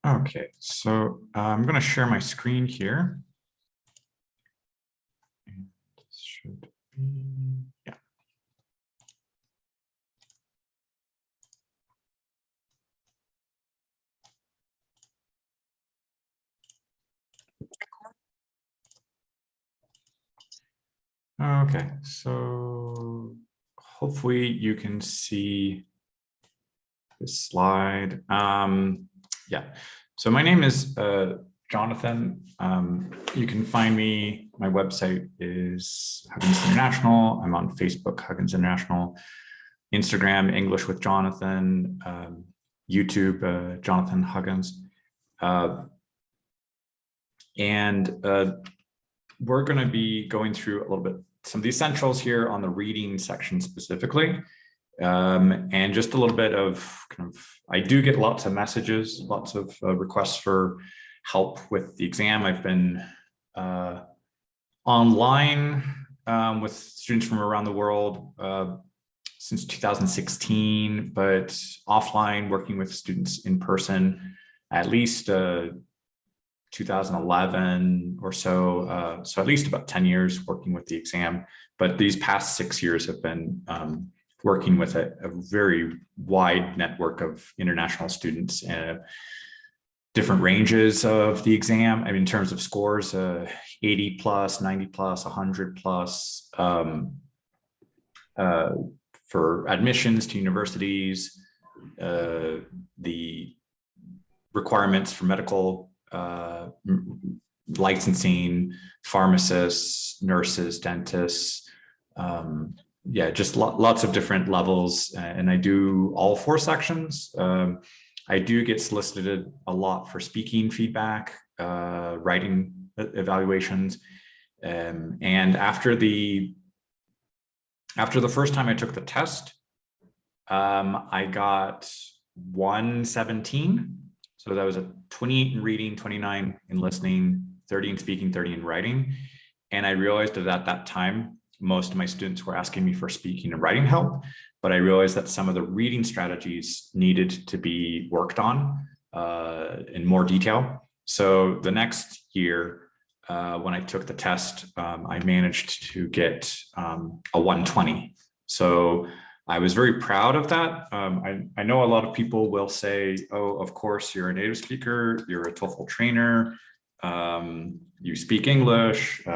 Okay, so I'm going to share my screen here. And this should be, yeah. Okay, so hopefully you can see this slide. Yeah, so my name is Jonathan. You can find me, my website is Huggins International. I'm on Facebook, Huggins International, Instagram, English with Jonathan, YouTube, Jonathan Huggins. We're going to be going through a little bit, some of the essentials here on the reading section specifically. And just a little bit of I do get lots of messages, lots of requests for help with the exam. I've been online with students from around the world since 2016, but offline working with students in person at least 2011 or so. So at least about 10 years working with the exam, but these past 6 years have been working with a very wide network of international students and different ranges of the exam. I mean, in terms of scores, 80 plus, 90 plus, 100 plus for admissions to universities, the requirements for medical licensing, pharmacists, nurses, dentists, yeah, just lots of different levels. And I do all 4 sections. I do get solicited a lot for speaking feedback, writing evaluations. And after the first time I took the test, I got 117. So that was a 28 in reading, 29 in listening, 30 in speaking, 30 in writing. And I realized that at that time, most of my students were asking me for speaking and writing help, but I realized that some of the reading strategies needed to be worked on in more detail. So the next year, when I took the test, I managed to get a 120. So I was very proud of that. I know a lot of people will say, oh, of course, you're a native speaker, you're a TOEFL trainer, you speak English,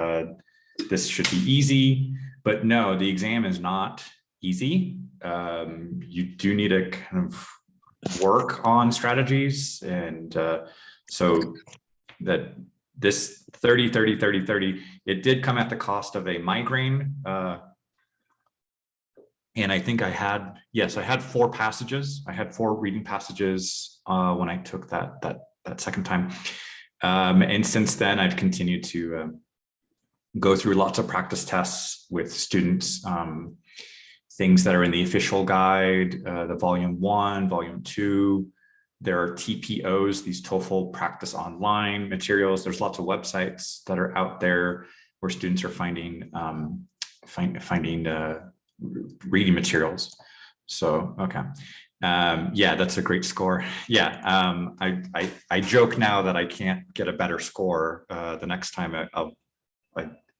this should be easy. But no, the exam is not easy. You do need to kind of work on strategies. And so that this 30, 30, 30, 30, it did come at the cost of a migraine. And I think I had, yes, I had 4 passages. I had 4 reading passages when I took that second time. And since then, I've continued to go through lots of practice tests with students, things that are in the official guide, the volume 1, volume 2. There are TPOs, these TOEFL practice online materials. There's lots of websites that are out there where students are finding reading materials. So, okay. Yeah, that's a great score. Yeah, I joke now that I can't get a better score the next time.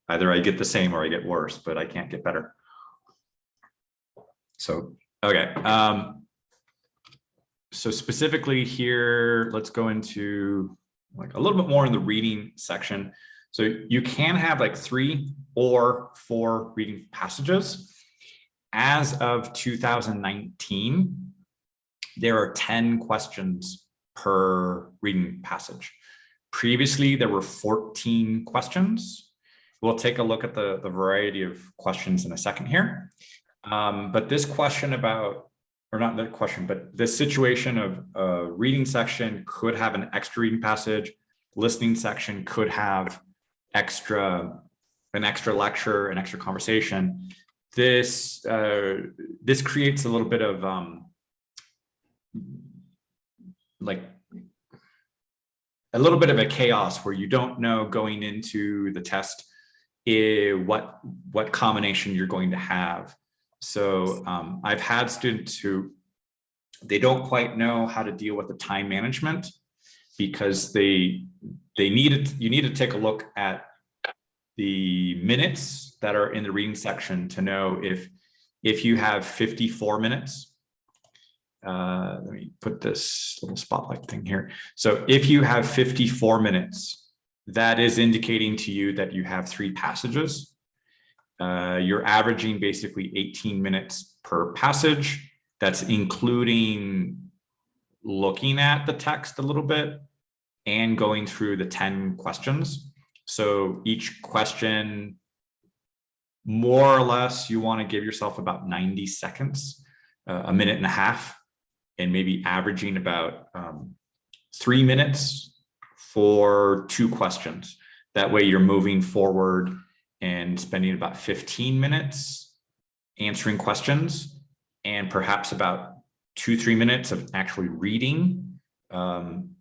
Either I get the same or I get worse, but I can't get better. So, okay. So specifically here, let's go into like a little bit more in the reading section. So you can have like 3 or 4 reading passages. As of 2019, there are 10 questions per reading passage. Previously, there were 14 questions. We'll take a look at the variety of questions in a second here. But this question about, or not the question, but this situation of a reading section could have an extra reading passage, listening section could have an extra lecture, an extra conversation. This creates a little bit of like a little bit of a chaos where you don't know going into the test what combination you're going to have. So I've had students who they don't quite know how to deal with the time management. because you need to take a look at the minutes that are in the reading section to know if you have 54 minutes. Let me put this little spotlight thing here. So if you have 54 minutes, that is indicating to you that you have 3 passages. You're averaging basically 18 minutes per passage. That's including looking at the text a little bit and going through the 10 questions. So each question, more or less, you want to give yourself about 90 seconds, a minute and a half, and maybe averaging about 3 minutes for 2 questions. That way you're moving forward and spending about 15 minutes answering questions and perhaps about 2-3 minutes of actually reading. And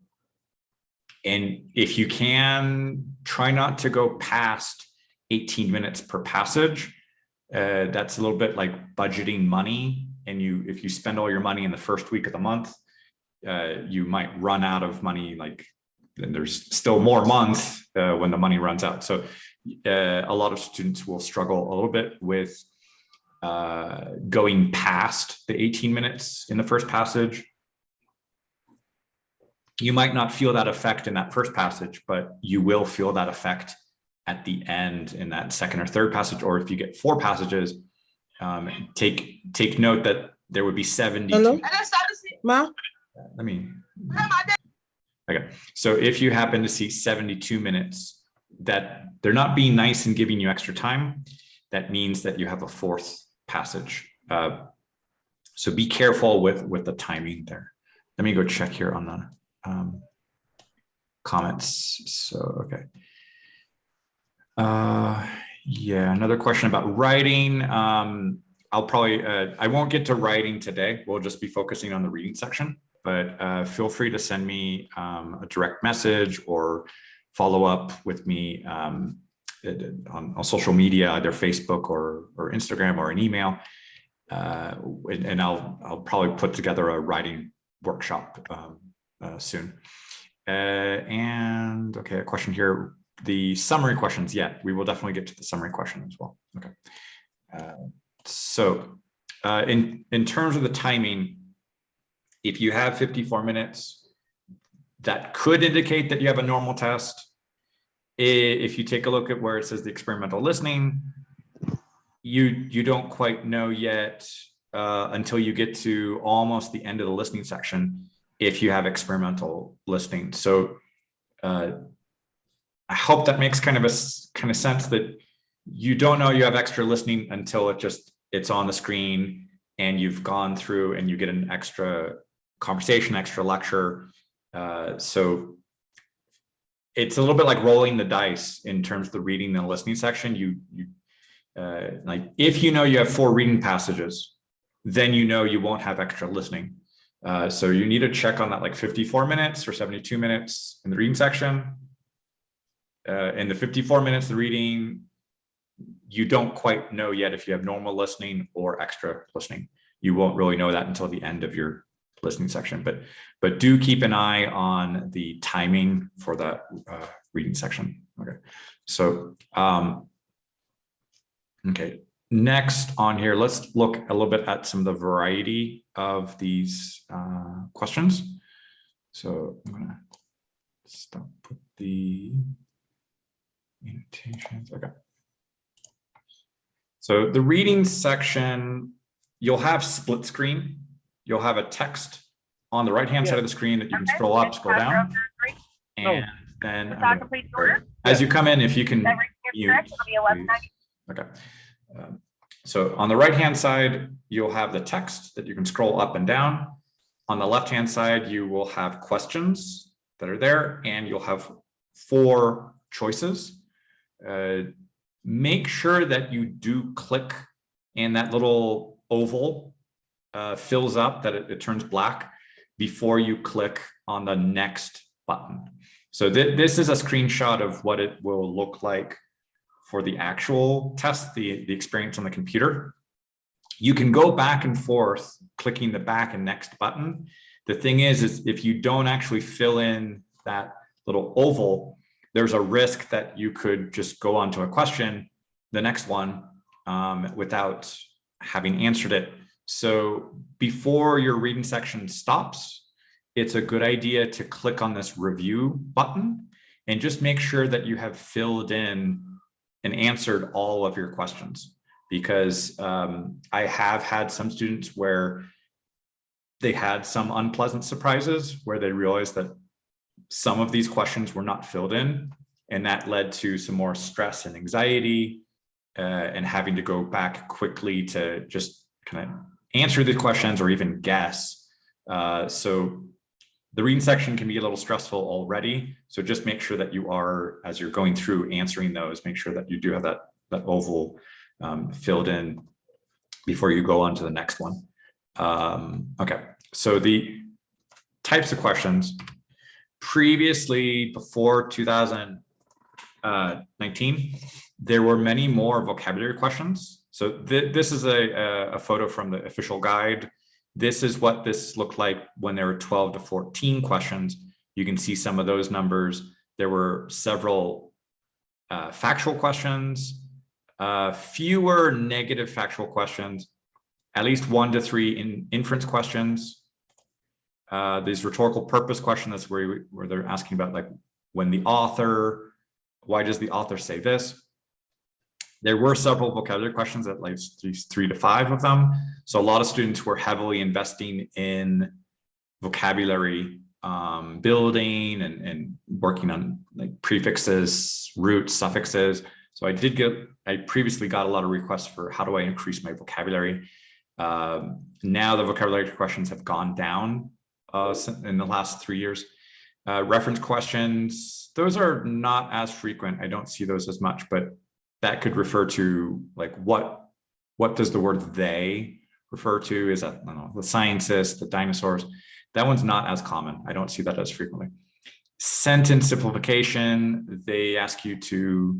if you can, try not to go past 18 minutes per passage. That's a little bit like budgeting money. And if you spend all your money in the first week of the month, you might run out of money. Then there's still more months when the money runs out. So a lot of students will struggle a little bit with going past the 18 minutes in the first passage. You might not feel that effect in that first passage, but you will feel that effect at the end in that second or third passage. Or if you get 4 passages, take note that there would be 72. Hello? Ma? Okay. So if you happen to see 72 minutes, that they're not being nice and giving you extra time, that means that you have a 4th passage. So be careful with the timing there. Let me go check here on the comments. So, okay. Yeah, another question about writing. I'll probably, I won't get to writing today. We'll just be focusing on the reading section, but feel free to send me a direct message or follow up with me on social media, either Facebook or Instagram or an email. And I'll probably put together a writing workshop soon. And okay, a question here. The summary questions, yeah, we will definitely get to the summary question as well. Okay. So in terms of the timing, if you have 54 minutes, that could indicate that you have a normal test. If you take a look at where it says the experimental listening, you don't quite know yet until you get to almost the end of the listening section if you have experimental listening. So I hope that makes kind of sense that you don't know you have extra listening until it's on the screen and you've gone through and you get an extra conversation, extra lecture. So it's a little bit like rolling the dice in terms of the reading and listening section. Like if you know you have 4 reading passages, then you know you won't have extra listening. So you need to check on that, like 54 minutes or 72 minutes in the reading section. In the 54 minutes of reading, you don't quite know yet if you have normal listening or extra listening. You won't really know that until the end of your listening section, but do keep an eye on the timing for that reading section. Okay, so okay, next on here, let's look a little bit at some of the variety of these questions. So I'm gonna put the annotations. Okay. So the reading section, you'll have split screen. You'll have a text on the right-hand side of the screen that you can scroll up, scroll down. And then as you come in, if you can mute, okay. So on the right-hand side, you'll have the text that you can scroll up and down. On the left-hand side, you will have questions that are there, and you'll have 4 choices. Make sure that you do click and that little oval fills up, that it turns black before you click on the next button. So this is a screenshot of what it will look like for the actual test, the experience on the computer. You can go back and forth clicking the back and next button. The thing is if you don't actually fill in that little oval, there's a risk that you could just go on to a question, the next one, without having answered it. So before your reading section stops, it's a good idea to click on this review button and just make sure that you have filled in and answered all of your questions. Because I have had some students where they had some unpleasant surprises where they realized that some of these questions were not filled in, and that led to some more stress and anxiety and having to go back quickly to just kind of answer the questions or even guess. So the reading section can be a little stressful already. So just make sure that you are, as you're going through answering those, make sure that you do have that oval filled in before you go on to the next one. Okay, so the types of questions previously, before 2019, there were many more vocabulary questions. So this is a photo from the official guide. This is what this looked like when there were 12 to 14 questions. You can see some of those numbers. There were several factual questions, fewer negative factual questions, at least 1 to 3 inference questions. These rhetorical purpose questions, that's where they're asking about, like, when the author, why does the author say this? There were several vocabulary questions, at least 3 to 5 of them. So a lot of students were heavily investing in vocabulary building and working on, like, prefixes, roots, suffixes. So I previously got a lot of requests for how do I increase my vocabulary. Now the vocabulary questions have gone down in the last 3 years. Reference questions, those are not as frequent. I don't see those as much, but that could refer to, like, what does the word they refer to? Is that, I don't know, the scientists, the dinosaurs? That one's not as common. I don't see that as frequently. Sentence simplification, they ask you to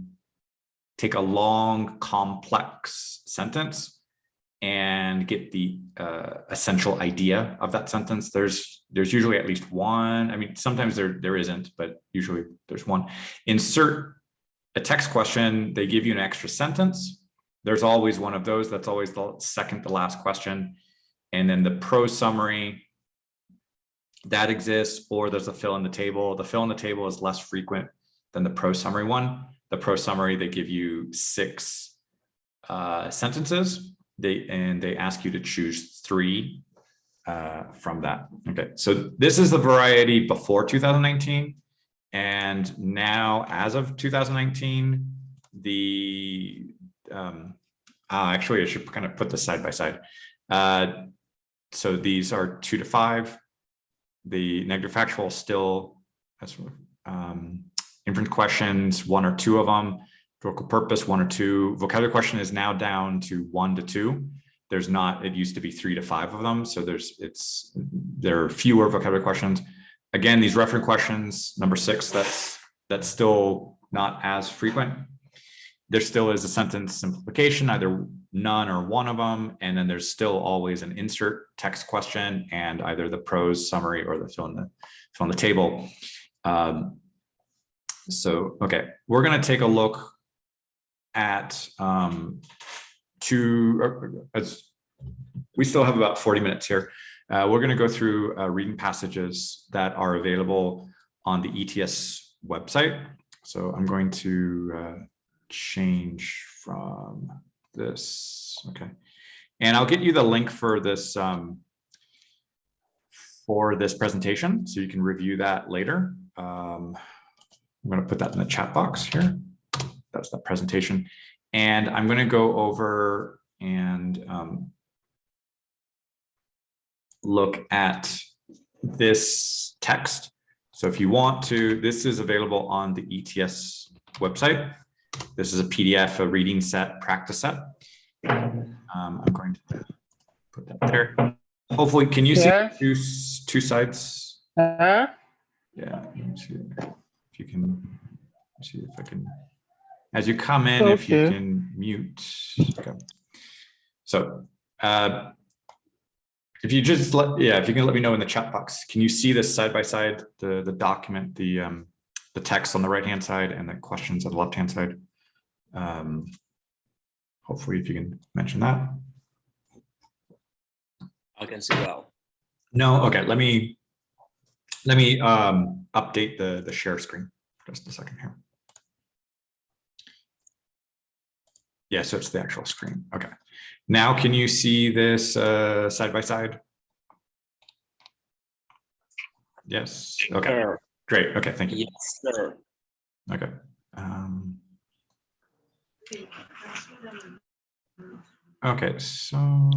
take a long, complex sentence and get the essential idea of that sentence. There's usually at least one. I mean, sometimes there isn't, but usually there's one. Insert a text question, they give you an extra sentence. There's always one of those. That's always the second to last question. And then the prose summary, that exists, or there's a fill in the table. The fill in the table is less frequent than the prose summary one. The prose summary, they give you 6 sentences. They ask you to choose 3 from that. Okay, so this is the variety before 2019. And now, as of 2019, actually, I should kind of put this side by side. So these are 2 to 5. The negative factual still has inference questions, 1 or 2 of them. Rhetorical purpose, 1 or 2. Vocabulary question is now down to 1 to 2. There's not, it used to be 3 to 5 of them. So there are fewer vocabulary questions. Again, these reference questions, number 6, that's still not as frequent. There still is a sentence simplification, either none or 1 of them. And then there's still always an insert text question and either the prose summary or the fill in the table. So, okay, we're going to take a look at as we still have about 40 minutes here. We're going to go through reading passages that are available on the ETS website. So I'm going to change from this. Okay. And I'll get you the link for this presentation so you can review that later. I'm going to put that in the chat box here. That's that presentation. And I'm going to go over and look at this text. So if you want to, this is available on the ETS website. This is a PDF, a reading set, practice set. I'm going to put that there. Hopefully, can you see two sides? Yeah, let me see if you can see if I can. As you come in, if you can mute. Okay. So If you just if you can let me know in the chat box, can you see this side by side, the document, the text on the right hand side and the questions on the left hand side? Hopefully, if you can mention that. I can see well. No, okay. Let me update the share screen. Just a second here. Yeah, so it's the actual screen. Okay. Now, can you see this side by side? Yes. Okay. Sure. Great. Okay. Thank you. Yes, sir. Okay. Okay. So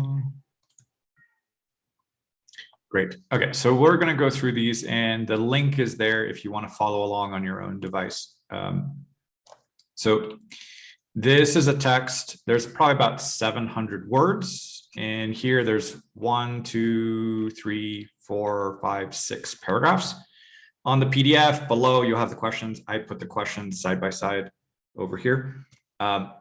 great. Okay. So we're going to go through these, and the link is there if you want to follow along on your own device. So this is a text. There's probably about 700 words. And here there's 1, 2, 3, 4, 5, 6 paragraphs. On the PDF below, you'll have the questions. I put the questions side by side over here. Now,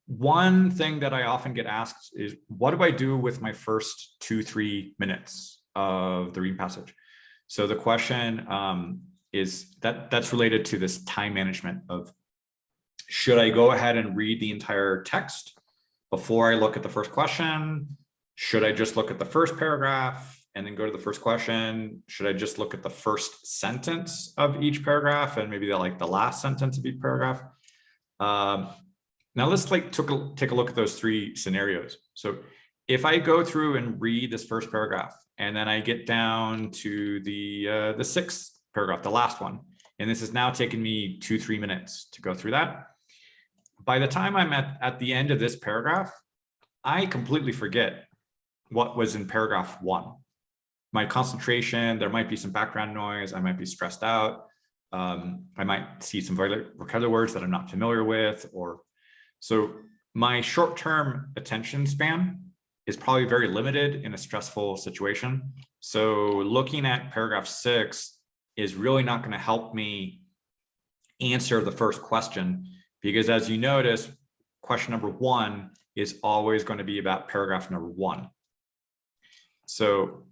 one thing that I often get asked is, what do I do with my first 2-3 minutes of the reading passage? So the question is that's related to this time management of, should I go ahead and read the entire text before I look at the first question? Should I just look at the first paragraph and then go to the first question? Should I just look at the first sentence of each paragraph and maybe the last sentence of each paragraph? Now let's take a look at those 3 scenarios. So if I go through and read this first paragraph, and then I get down to the 6th paragraph, the last one, and this is now taking me 2-3 minutes to go through that. By the time I'm at the end of this paragraph, I completely forget what was in paragraph 1. My concentration, there might be some background noise, I might be stressed out, I might see some vocabulary words that I'm not familiar with, so my short-term attention span is probably very limited in a stressful situation. So looking at paragraph 6 is really not going to help me answer the first question, because as you notice, question number 1 is always going to be about paragraph number 1. So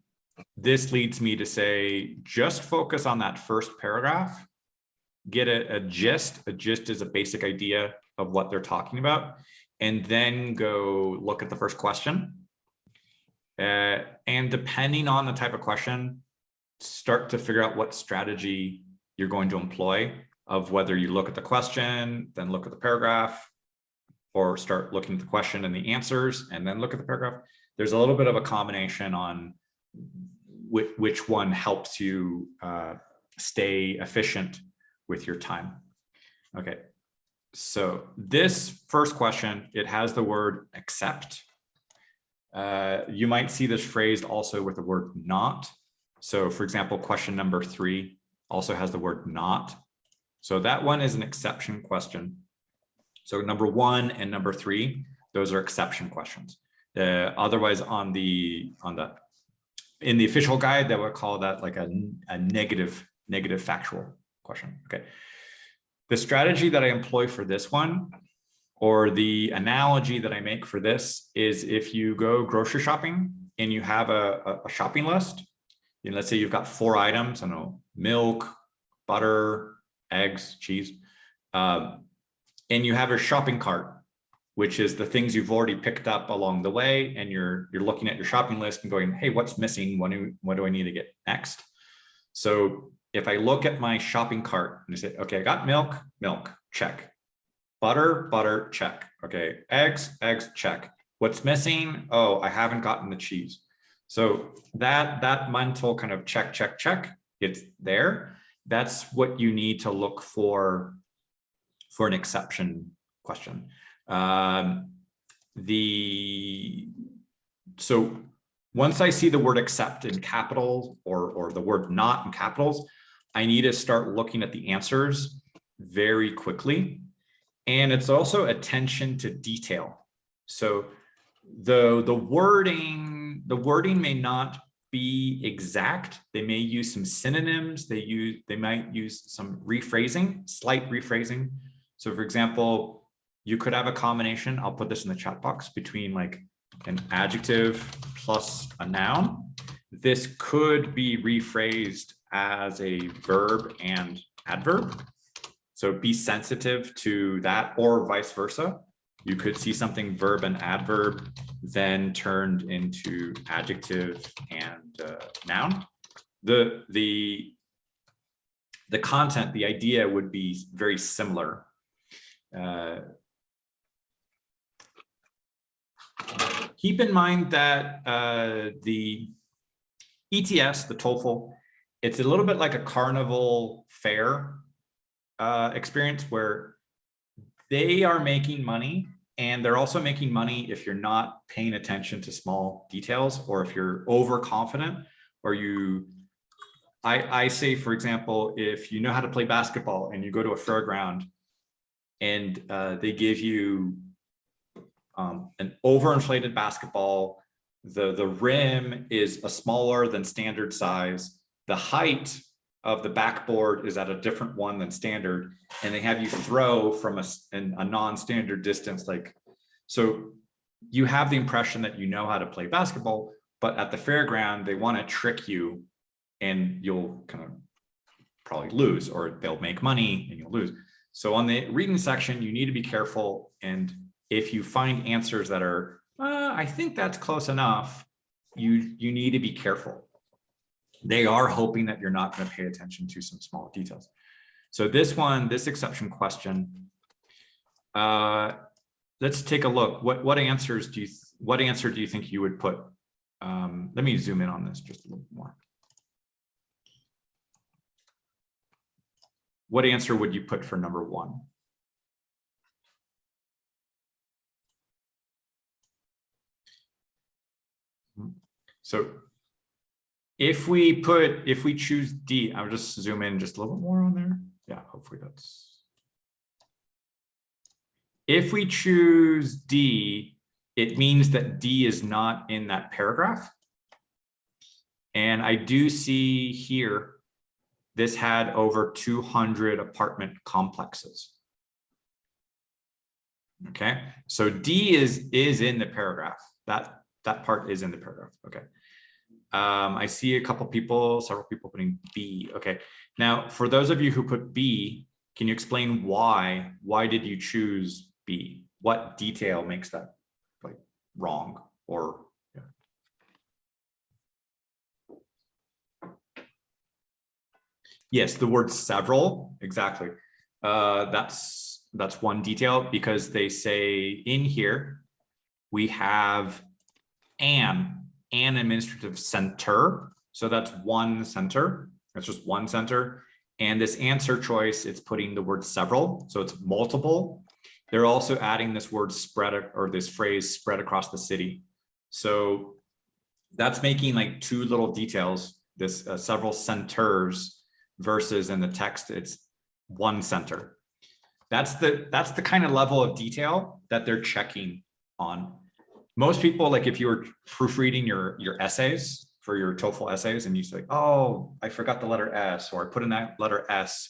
this leads me to say, just focus on that first paragraph, get a gist. A gist is a basic idea of what they're talking about, and then go look at the first question. And depending on the type of question, start to figure out what strategy you're going to employ, of whether you look at the question, then look at the paragraph, or start looking at the question and the answers, and then look at the paragraph. There's a little bit of a combination on which one helps you stay efficient with your time. Okay, so this first question, it has the word accept. You might see this phrased also with the word not. So for example, question number 3 also has the word not. So that one is an exception question. So number 1 and number 3, those are exception questions. Otherwise in the official guide, that would call that like a negative factual question. Okay. The strategy that I employ for this one, or the analogy that I make for this, is if you go grocery shopping and you have a shopping list, and let's say you've got 4 items, I don't know, milk, butter, eggs, cheese, and you have a shopping cart, which is the things you've already picked up along the way, and you're looking at your shopping list and going, hey, what's missing? What do I need to get next? So if I look at my shopping cart and I say, okay, I got milk, check. Butter, check. Okay, eggs, check. What's missing? Oh, I haven't gotten the cheese. So that mental kind of check, it's there. That's what you need to look for an exception question. So once I see the word accept in capitals or the word not in capitals, I need to start looking at the answers very quickly. And it's also attention to detail. So the wording may not be exact. They may use some synonyms. They might use some rephrasing, slight rephrasing. So for example, you could have a combination, I'll put this in the chat box, between like an adjective plus a noun. This could be rephrased as a verb and adverb. So be sensitive to that, or vice versa. You could see something verb and adverb then turned into adjective and noun. The content, the idea would be very similar. Keep in mind that the ETS, the TOEFL, it's a little bit like a carnival fair experience where they are making money, and they're also making money if you're not paying attention to small details, or if you're overconfident, or I say, for example, if you know how to play basketball and you go to a fairground and they give you an overinflated basketball, the rim is a smaller than standard size, the height of the backboard is at a different one than standard, and they have you throw from a non-standard distance. Like, so you have the impression that you know how to play basketball, but at the fairground, they want to trick you, and you'll kind of probably lose, or they'll make money and you'll lose. So on the reading section, you need to be careful. And if you find answers that are, I think that's close enough, you need to be careful. They are hoping that you're not going to pay attention to some small details. So this exception question, let's take a look. What answer do you think you would put? Let me zoom in on this just a little more. What answer would you put for number 1? So if we choose D, I'll just zoom in just a little bit more on there. Yeah, hopefully that's. If we choose D, it means that D is not in that paragraph. And I do see here, this had over 200 apartment complexes. Okay, so D is in the paragraph. That part is in the paragraph. Okay. I see several people putting B. Okay. Now, for those of you who put B, can you explain why? Why did you choose B? What detail makes that like wrong? Or yeah. Yes, the word several, exactly. That's one detail, because they say in here we have an administrative center. So that's one center. That's just one center. And this answer choice, it's putting the word several. So it's multiple. They're also adding this word spread, or this phrase spread across the city. So that's making like two little details, this several centers versus in the text, it's one center. That's the kind of level of detail that they're checking on. Most people, like if you were proofreading your essays for your TOEFL essays, and you say, oh, I forgot the letter S, or I put in that letter S,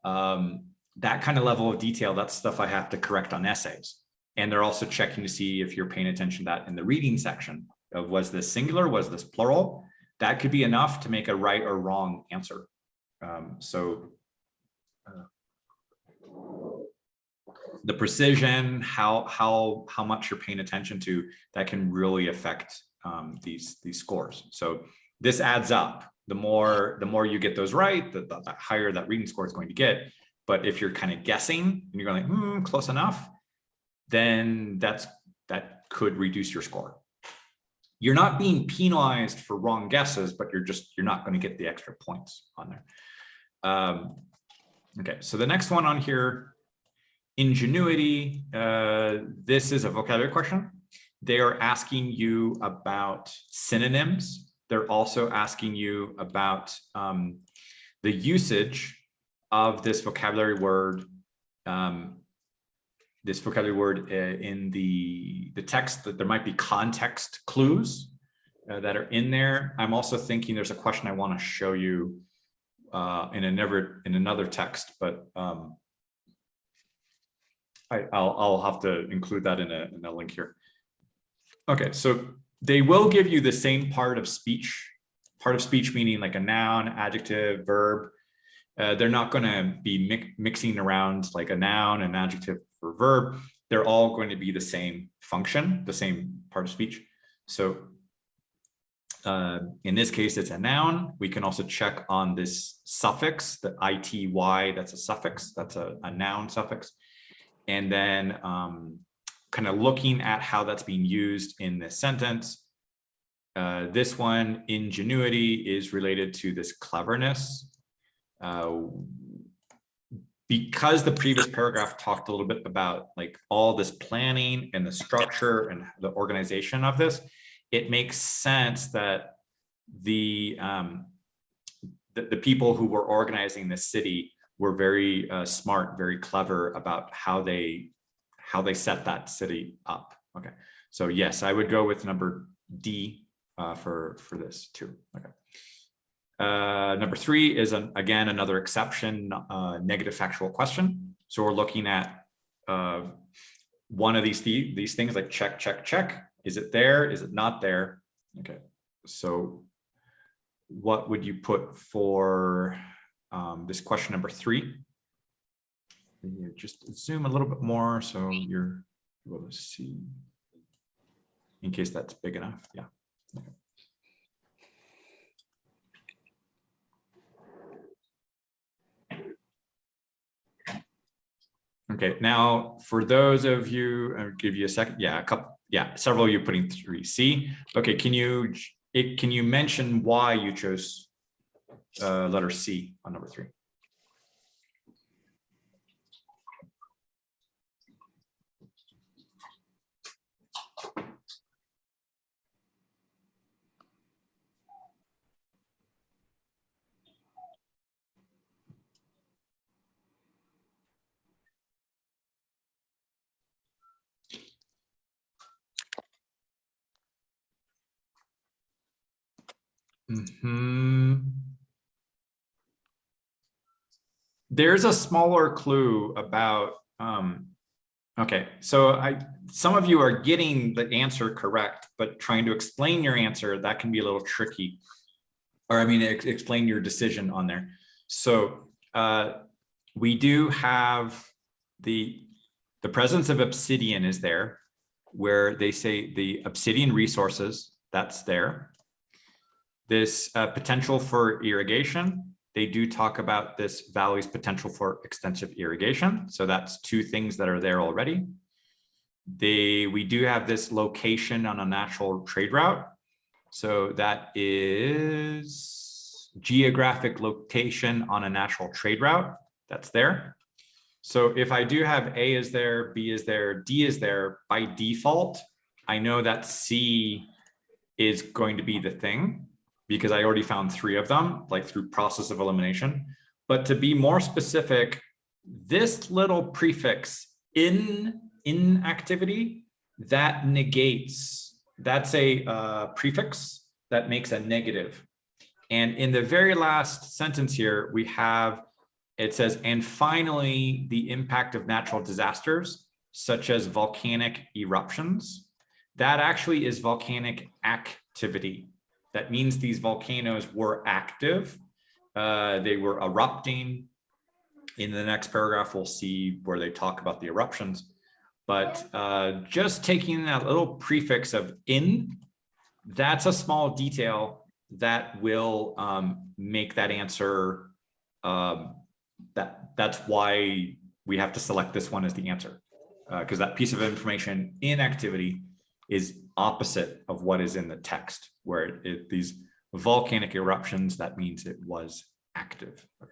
that kind of level of detail, that's stuff I have to correct on essays. And they're also checking to see if you're paying attention to that in the reading section of, was this singular, was this plural? That could be enough to make a right or wrong answer. The precision, how much you're paying attention to, that can really affect these scores. So this adds up. The more you get those right, the higher that reading score is going to get. But if you're kind of guessing and you're going like, close enough, then that could reduce your score. You're not being penalized for wrong guesses, but you're not going to get the extra points on there. Okay, so the next one on here, ingenuity. This is a vocabulary question. They are asking you about synonyms. They're also asking you about the usage of this vocabulary word. In the text, that there might be context clues that are in there. I'm also thinking there's a question I want to show you in another text, but I'll have to include that in a link here. Okay, so they will give you the same part of speech meaning like a noun, adjective, verb. They're not going to be mixing around like a noun, an adjective, or verb. They're all going to be the same function, the same part of speech. So in this case, it's a noun. We can also check on this suffix, the ity, that's a suffix, that's a noun suffix. And then kind of looking at how that's being used in this sentence. This one, ingenuity, is related to this cleverness. Because the previous paragraph talked a little bit about like all this planning and the structure and the organization of this, it makes sense that the people who were organizing this city were very smart, very clever about how they set that city up. Okay, so yes, I would go with number D for this too. Okay. Number 3 is again another exception, negative factual question. So we're looking at one of these things like check, check, check. Is it there? Is it not there? Okay. So what would you put for this question number 3? You just zoom a little bit more so you're able to see in case that's big enough. Yeah. Okay. Okay, now for those of you, I'll give you a second. Yeah, several of you putting 3C. Okay, can you mention why you chose letter C on number 3? There's a smaller clue about, okay, so some of you are getting the answer correct, but trying to explain your answer, that can be a little tricky. Or I mean, explain your decision on there. So we do have the presence of obsidian is there, where they say the obsidian resources, that's there. This potential for irrigation, they do talk about this valley's potential for extensive irrigation. So that's 2 things that are there already. We do have this location on a natural trade route. So that is geographic location on a natural trade route. That's there. So if I do have A is there, B is there, D is there, by default, I know that C is going to be the thing because I already found 3 of them, like through process of elimination. But to be more specific, this little prefix in activity, that negates, that's a prefix that makes a negative. And in the very last sentence here, we have, it says, and finally, the impact of natural disasters, such as volcanic eruptions. That actually is volcanic activity. That means these volcanoes were active. They were erupting. In the next paragraph, we'll see where they talk about the eruptions. But just taking that little prefix of in, that's a small detail that will make that answer. That's why we have to select this one as the answer, because that piece of information in activity is opposite of what is in the text, where these volcanic eruptions, that means it was active. Okay.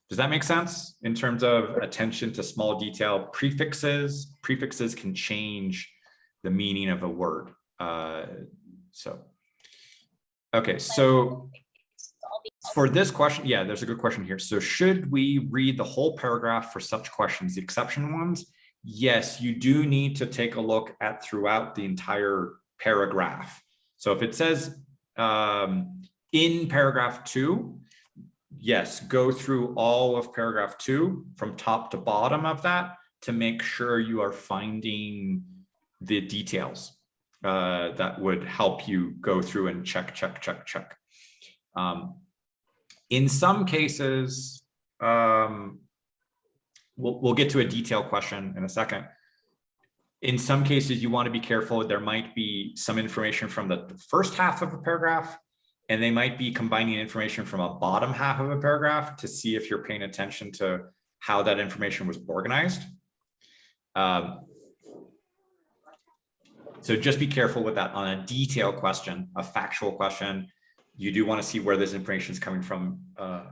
Does that make sense in terms of attention to small detail? Prefixes can change the meaning of a word. Okay, so for this question, yeah, there's a good question here. So should we read the whole paragraph for such questions, the exception ones? Yes, you do need to take a look at throughout the entire paragraph. So if it says in paragraph 2, yes, go through all of paragraph 2 from top to bottom of that to make sure you are finding the details. that would help you go through and check. In some cases, we'll get to a detailed question in a second. In some cases, you want to be careful. There might be some information from the first half of a paragraph, and they might be combining information from a bottom half of a paragraph to see if you're paying attention to how that information was organized. So just be careful with that. On a detailed question, a factual question, you do want to see where this information is coming from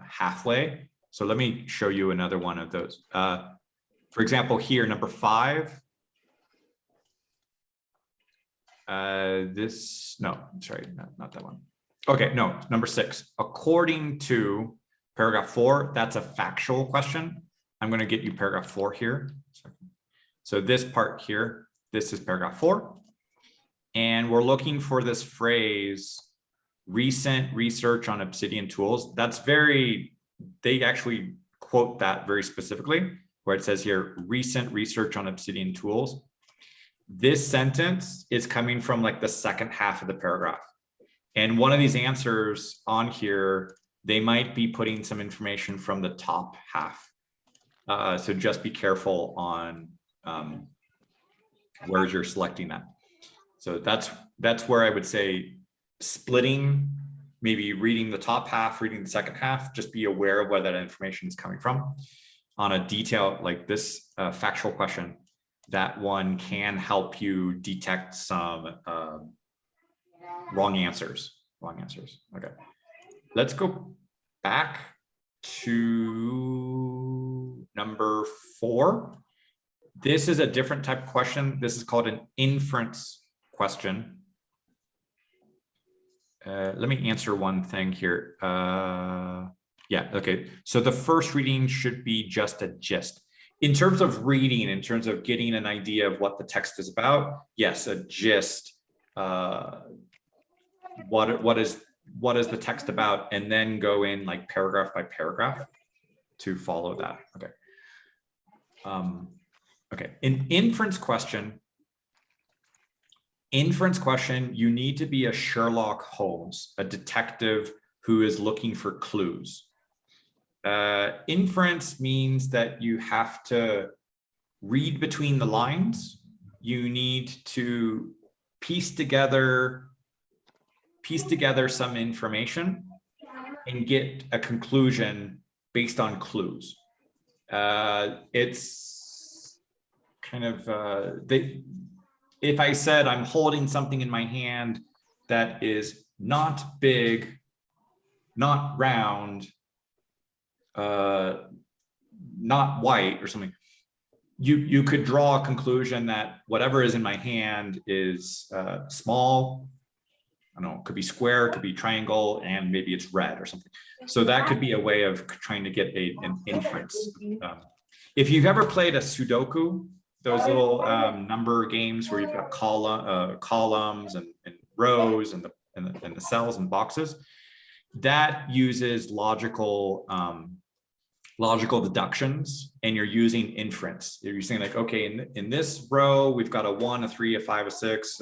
halfway. So let me show you another one of those. For example, here, number 5. Not that one. Okay, no, number 6. According to paragraph 4, that's a factual question. I'm going to get you paragraph 4 here. So this part here, this is paragraph 4. And we're looking for this phrase, recent research on Obsidian tools. That's they actually quote that very specifically, where it says here, recent research on Obsidian tools. This sentence is coming from like the second half of the paragraph. And one of these answers on here, they might be putting some information from the top half. So just be careful on where you're selecting that. So that's where I would say splitting, maybe reading the top half, reading the second half, just be aware of where that information is coming from. On a detail like this factual question, that one can help you detect some wrong answers. Okay, let's go back to number 4. This is a different type of question. This is called an inference question. Let me answer one thing here. Yeah, okay. So the first reading should be just a gist. In terms of reading, in terms of getting an idea of what the text is about, yes, a gist. What is the text about, and then go in like paragraph by paragraph to follow that. Okay. Okay. In inference question, you need to be a Sherlock Holmes, a detective who is looking for clues. Inference means that you have to read between the lines. You need to piece together some information and get a conclusion based on clues. It's kind of, if I said I'm holding something in my hand that is not big, not round, not white or something, you could draw a conclusion that whatever is in my hand is small. I don't know, it could be square, it could be triangle, and maybe it's red or something. So that could be a way of trying to get an inference. If you've ever played a Sudoku, those little number games where you've got columns and rows and the cells and boxes, that uses logical deductions, and you're using inference. You're saying like, okay, in this row, we've got a 1, a 3, a 5, a 6,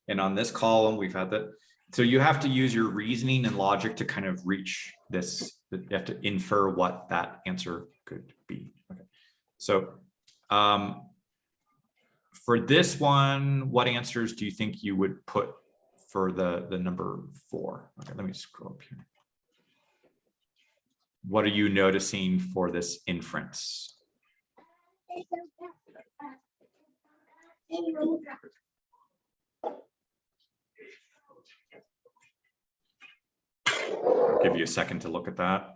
and on this column, we've had that. So you have to use your reasoning and logic to kind of reach this. You have to infer what that answer could be. Okay. So for this one, what answers do you think you would put for the number 4? Okay, let me scroll up here. What are you noticing for this inference? I'll give you a second to look at that.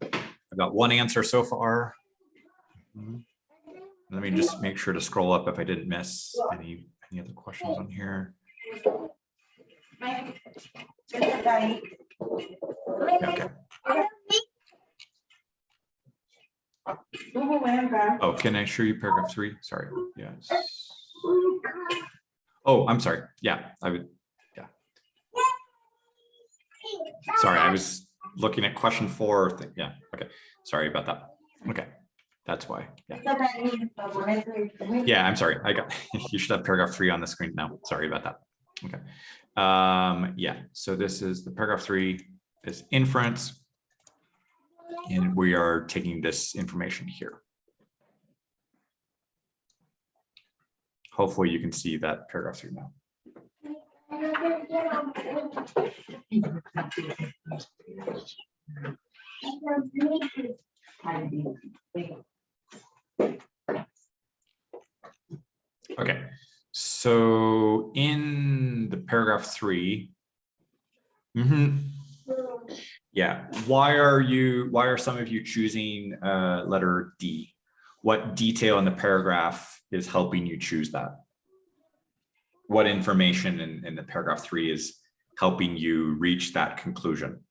I've got one answer so far. Let me just make sure to scroll up if I didn't miss any other questions on here. Okay. Oh, can I show you paragraph 3? Sorry. Yes. Oh, I'm sorry. Yeah, I would. Yeah. Sorry, I was looking at question 4. Yeah. Okay. Sorry about that. Okay. That's why. Yeah. Yeah, I'm sorry. You should have paragraph 3 on the screen now. Sorry about that. Okay. Yeah, so this is the paragraph 3 is inference. And we are taking this information here. Hopefully you can see that paragraph 3 now. Okay, so in the paragraph 3, yeah, why are some of you choosing letter D? What detail in the paragraph is helping you choose that? What information in the paragraph 3 is helping you reach that conclusion?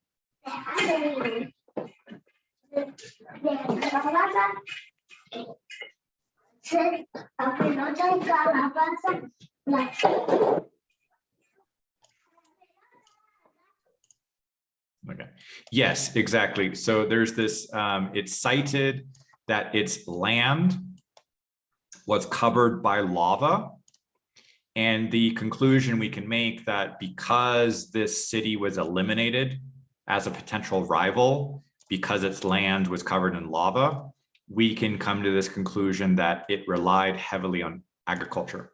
Okay. Yes, exactly. So there's this, it's cited that its land was covered by lava. And the conclusion we can make that because this city was eliminated as a potential rival, because its land was covered in lava, we can come to this conclusion that it relied heavily on agriculture.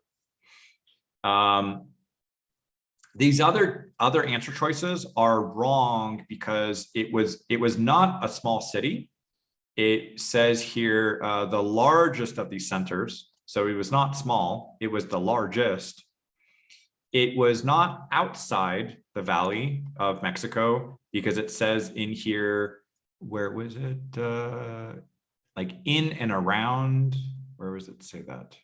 These other answer choices are wrong because it was not a small city. It says here the largest of these centers. So it was not small, it was the largest. It was not outside the Valley of Mexico because it says in here, where was it? Like in and around, where was it say that?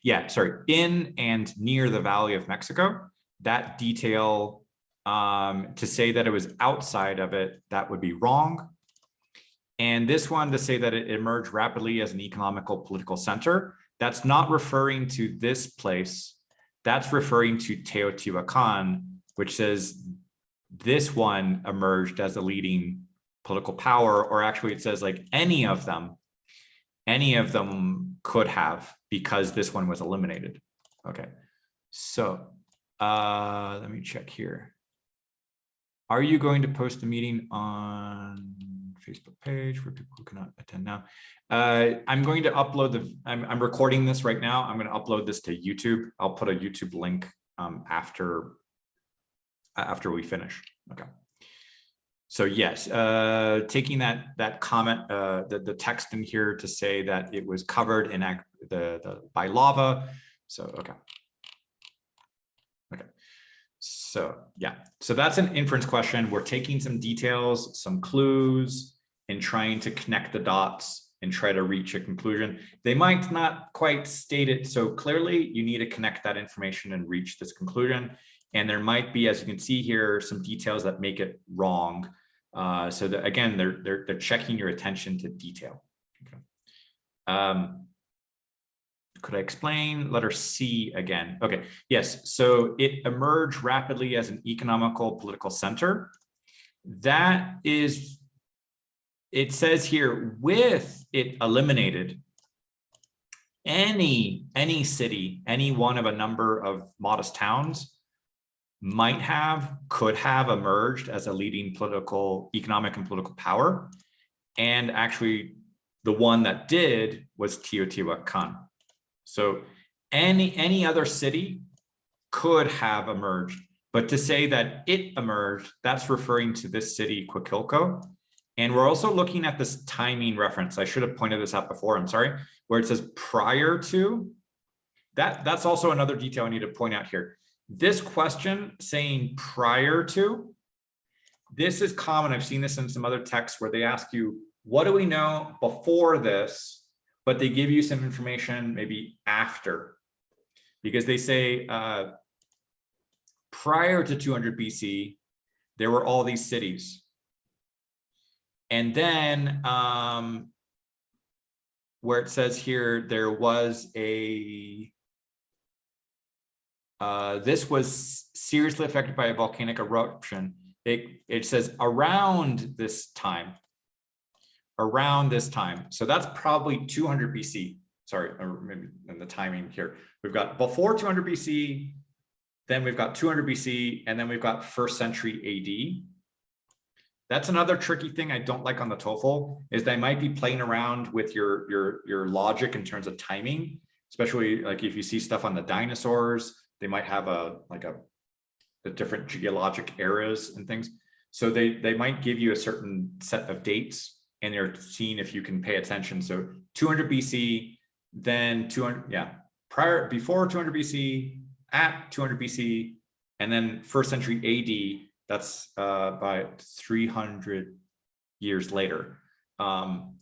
Yeah, sorry, in and near the Valley of Mexico. That detail, to say that it was outside of it, that would be wrong. And this one to say that it emerged rapidly as an economical political center, that's not referring to this place. That's referring to Teotihuacan, which says this one emerged as a leading political power, or actually it says like any of them could have because this one was eliminated. Okay, so let me check here. Are you going to post a meeting on Facebook page for people who cannot attend now? I'm going to upload I'm recording this right now. I'm going to upload this to YouTube. I'll put a YouTube link after we finish. Okay. So yes, taking that comment, the text in here to say that it was covered in by lava. So okay. Okay. So yeah, so that's an inference question. We're taking some details, some clues, and trying to connect the dots and try to reach a conclusion. They might not quite state it so clearly. You need to connect that information and reach this conclusion. And there might be, as you can see here, some details that make it wrong. So that, again, they're checking your attention to detail. Okay. Could I explain letter C again? Okay, yes, so it emerged rapidly as an economical political center. That is, it says here, with it eliminated, any city, any one of a number of modest towns could have emerged as a leading economic and political power. And actually, the one that did was Teotihuacan. So any other city could have emerged, but to say that it emerged, that's referring to this city, Coquilco. And we're also looking at this timing reference. I should have pointed this out before, I'm sorry, where it says prior to. That's also another detail I need to point out here. This question saying prior to, this is common. I've seen this in some other texts where they ask you, what do we know before this? But they give you some information maybe after, because they say prior to 200 BC, there were all these cities. And then where it says here, there was this was seriously affected by a volcanic eruption. It says around this time. around this time. So that's probably 200 BC. Sorry, or maybe in the timing here. We've got before 200 BC, then we've got 200 BC, and then we've got 1st century AD. That's another tricky thing I don't like on the TOEFL, is they might be playing around with your logic in terms of timing, especially like if you see stuff on the dinosaurs, they might have the different geologic eras and things. So they might give you a certain set of dates, and they're seeing if you can pay attention. So 200 BC, then 200, before 200 BC, at 200 BC, and then 1st century AD. That's by 300 years later.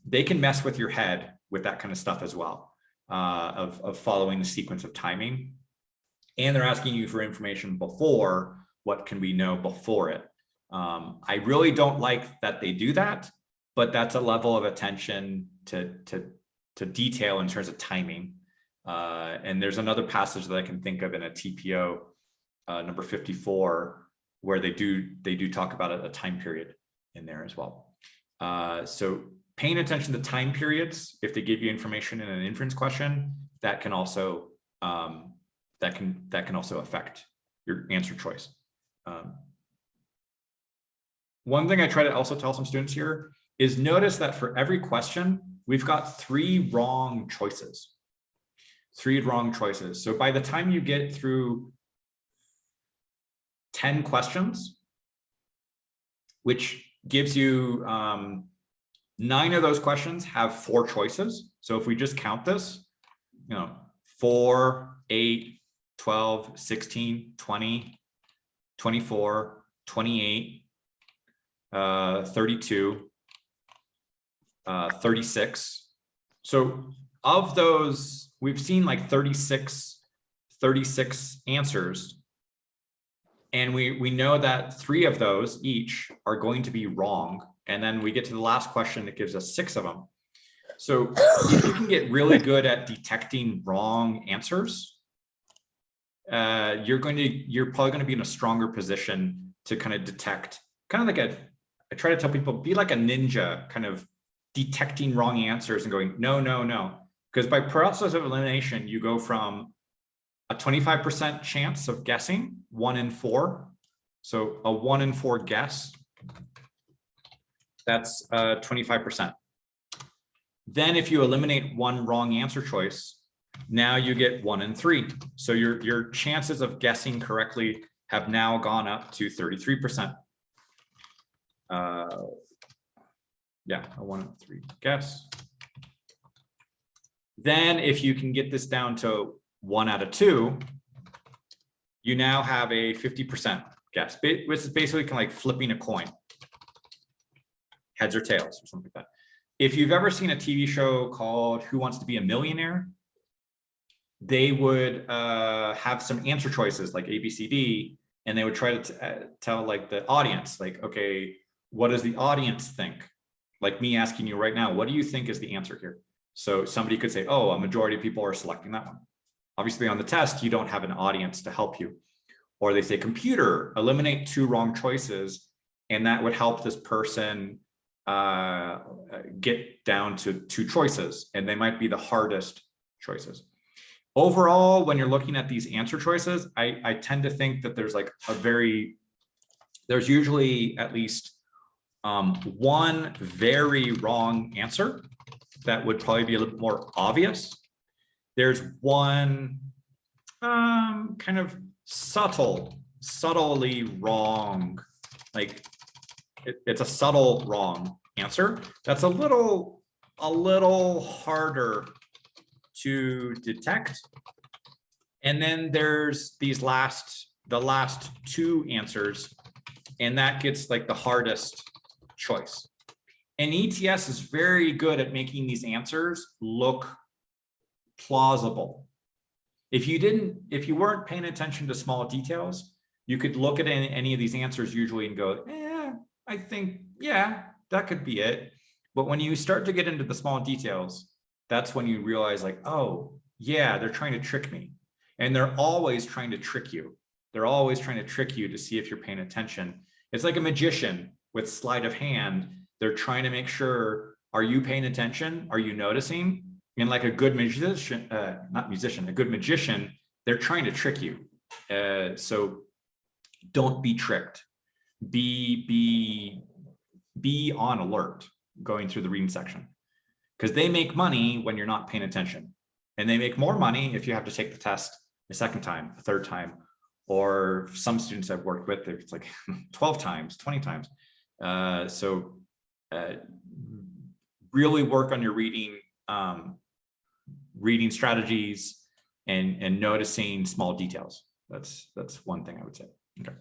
They can mess with your head with that kind of stuff as well, of following the sequence of timing. And they're asking you for information before, what can we know before it? I really don't like that they do that, but that's a level of attention to detail in terms of timing. And there's another passage that I can think of in a TPO, number 54, where they do talk about a time period in there as well. So paying attention to time periods, if they give you information in an inference question, that can also affect your answer choice. One thing I try to also tell some students here is notice that for every question, we've got 3 wrong choices. 3 wrong choices. So by the time you get through 10 questions, which gives you 9 of those questions have 4 choices. So if we just count this, 4, 8, 12, 16, 20, 24, 28, 32, 36. So of those, we've seen like 36 answers. And we know that 3 of those each are going to be wrong. And then we get to the last question that gives us 6 of them. So if you can get really good at detecting wrong answers, you're probably going to be in a stronger position to kind of detect, kind of like I try to tell people, be like a ninja, kind of detecting wrong answers and going, no, no, no. Because by process of elimination, you go from a 25% chance of guessing, 1 in 4. So a 1 in 4 guess, that's 25%. Then if you eliminate 1 wrong answer choice, now you get 1 in 3. So your chances of guessing correctly have now gone up to 33%. Yeah, a 1 in 3 guess. Then if you can get this down to 1 out of 2, you now have a 50% guess, which is basically kind of like flipping a coin, heads or tails or something like that. If you've ever seen a TV show called Who Wants to Be a Millionaire, they would have some answer choices like A, B, C, D, and they would try to tell like the audience, like, okay, what does the audience think? Like me asking you right now, what do you think is the answer here? So somebody could say, oh, a majority of people are selecting that one. Obviously on the test, you don't have an audience to help you. Or they say, computer, eliminate 2 wrong choices, and that would help this person get down to 2 choices, and they might be the hardest choices. Overall, when you're looking at these answer choices, I tend to think that there's like there's usually at least 1 very wrong answer that would probably be a little more obvious. There's 1 kind of subtly wrong, like it's a subtle wrong answer that's a little harder to detect. And then there's the last 2 answers, and that gets like the hardest choice. And ETS is very good at making these answers look plausible. If you weren't paying attention to small details, you could look at any of these answers usually and go, I think, yeah, that could be it. But when you start to get into the small details, that's when you realize like, oh, yeah, they're trying to trick me. And they're always trying to trick you. They're always trying to trick you to see if you're paying attention. It's like a magician with sleight of hand. They're trying to make sure Are you paying attention? Are you noticing? And like a good musician, a good magician, they're trying to trick you. So don't be tricked. Be on alert going through the reading section, because they make money when you're not paying attention, and they make more money if you have to take the test a second time, a third time, or some students I've worked with, it's like 12 times, 20 times. Really work on your reading strategies and noticing small details. That's one thing I would say. Okay,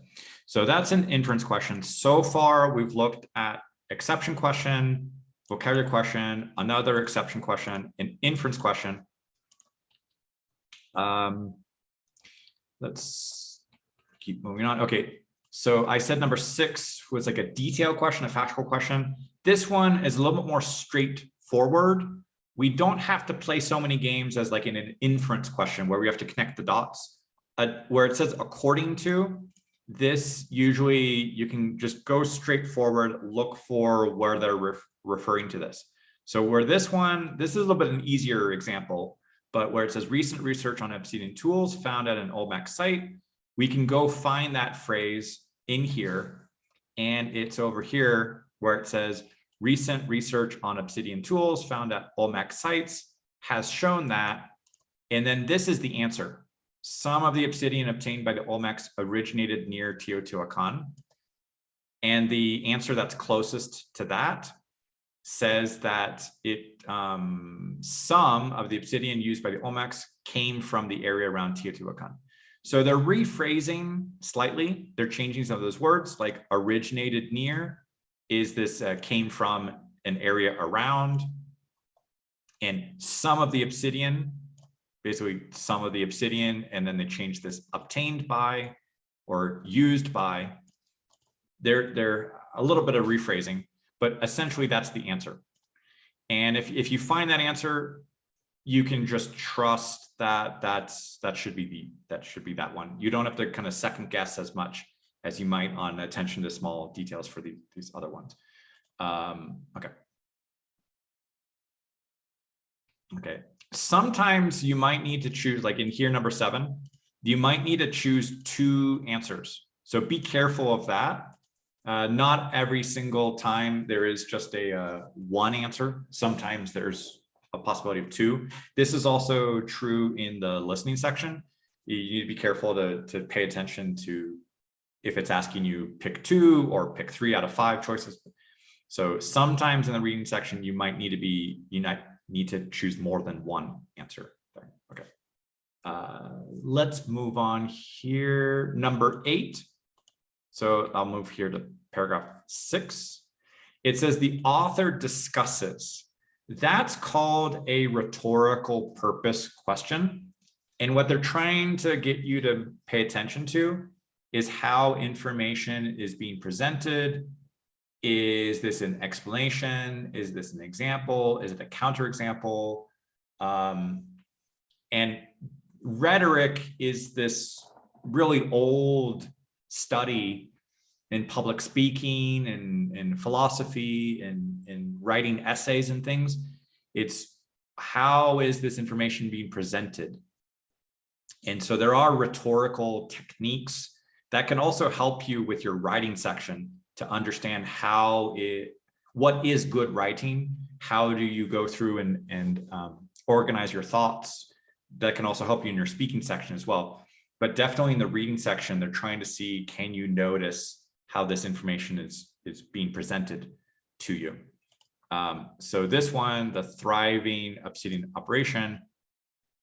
so that's an inference question. So far, we've looked at exception question, vocabulary question, another exception question, an inference question. Let's keep moving on. Okay, so I said number 6 was like a detailed question, a factual question. This one is a little bit more straightforward. We don't have to play so many games as like in an inference question where we have to connect the dots. Where it says according to, this usually you can just go straight forward, look for where they're referring to this. So where this is a little bit an easier example, but where it says recent research on Obsidian tools found at an Olmec site, we can go find that phrase in here, and it's over here where it says recent research on Obsidian tools found at Olmec sites has shown that, and then this is the answer. Some of the obsidian obtained by the Olmecs originated near Teotihuacan. And the answer that's closest to that says that some of the obsidian used by the Olmecs came from the area around Teotihuacan. So they're rephrasing slightly. They're changing some of those words, like originated near is this came from an area around, and some of the obsidian, basically some of the obsidian, and then they changed this obtained by or used by. They're a little bit of rephrasing, but essentially that's the answer. And if you find that answer, you can just trust that that should be that one. You don't have to kind of second guess as much as you might on attention to small details for these other ones. Okay. Sometimes you might need to choose, like in here, number 7, you might need to choose 2 answers. So be careful of that. Not every single time there is just a one answer. Sometimes there's a possibility of 2. This is also true in the listening section. You need to be careful to pay attention to if it's asking you pick 2 or pick 3 out of 5 choices. So sometimes in the reading section, you might need to choose more than one answer there. Okay. Let's move on here. Number 8. So I'll move here to paragraph 6. It says the author discusses. That's called a rhetorical purpose question. And what they're trying to get you to pay attention to is how information is being presented. Is this an explanation? Is this an example? Is it a counterexample? And rhetoric is this really old study in public speaking and philosophy and writing essays and things. It's how is this information being presented? And so there are rhetorical techniques that can also help you with your writing section to understand what is good writing. How do you go through and organize your thoughts? That can also help you in your speaking section as well. But definitely in the reading section, they're trying to see, can you notice how this information is being presented to you? So this one, the thriving obsidian operation,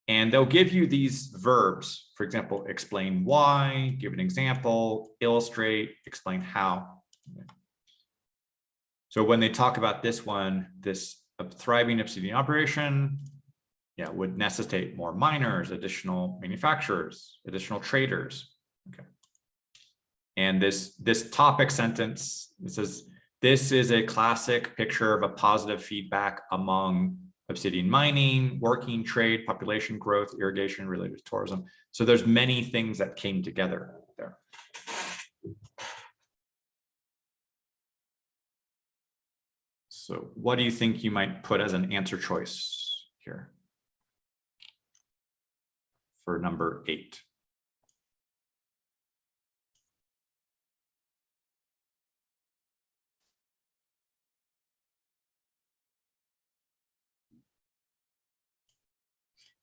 and they'll give you these verbs, for example, explain why, give an example, illustrate, explain how. So when they talk about this one, this thriving obsidian operation, would necessitate more miners, additional manufacturers, additional traders. Okay. And this topic sentence, it says, this is a classic picture of a positive feedback among obsidian mining, working, trade, population growth, irrigation related to tourism. So there's many things that came together there. So what do you think you might put as an answer choice here for number 8?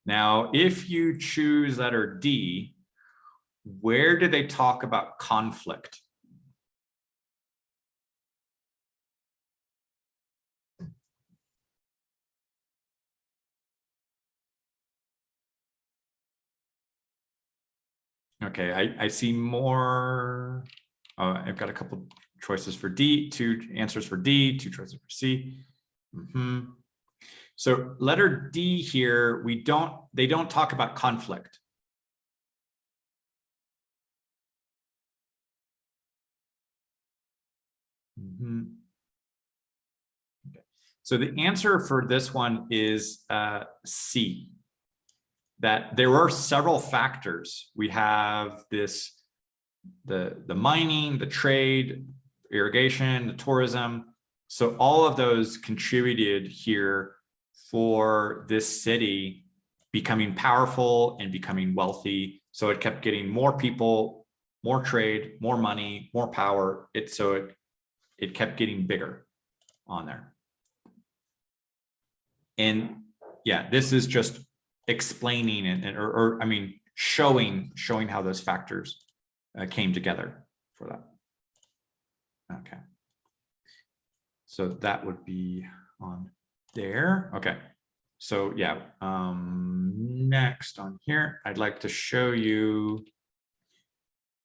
Now, if you choose letter D, where do they talk about conflict? Okay, I see more. I've got a couple choices for D, 2 answers for D, 2 choices for C. So letter D here, they don't talk about conflict. Okay. So the answer for this one is C. That there are several factors. We have this, the mining, the trade, irrigation, the tourism. So all of those contributed here for this city becoming powerful and becoming wealthy. So it kept getting more people, more trade, more money, more power. It kept getting bigger on there. And yeah, this is just explaining it, or I mean, showing how those factors came together for that. Okay. So that would be on there. Okay. So yeah, next on here, I'd like to show you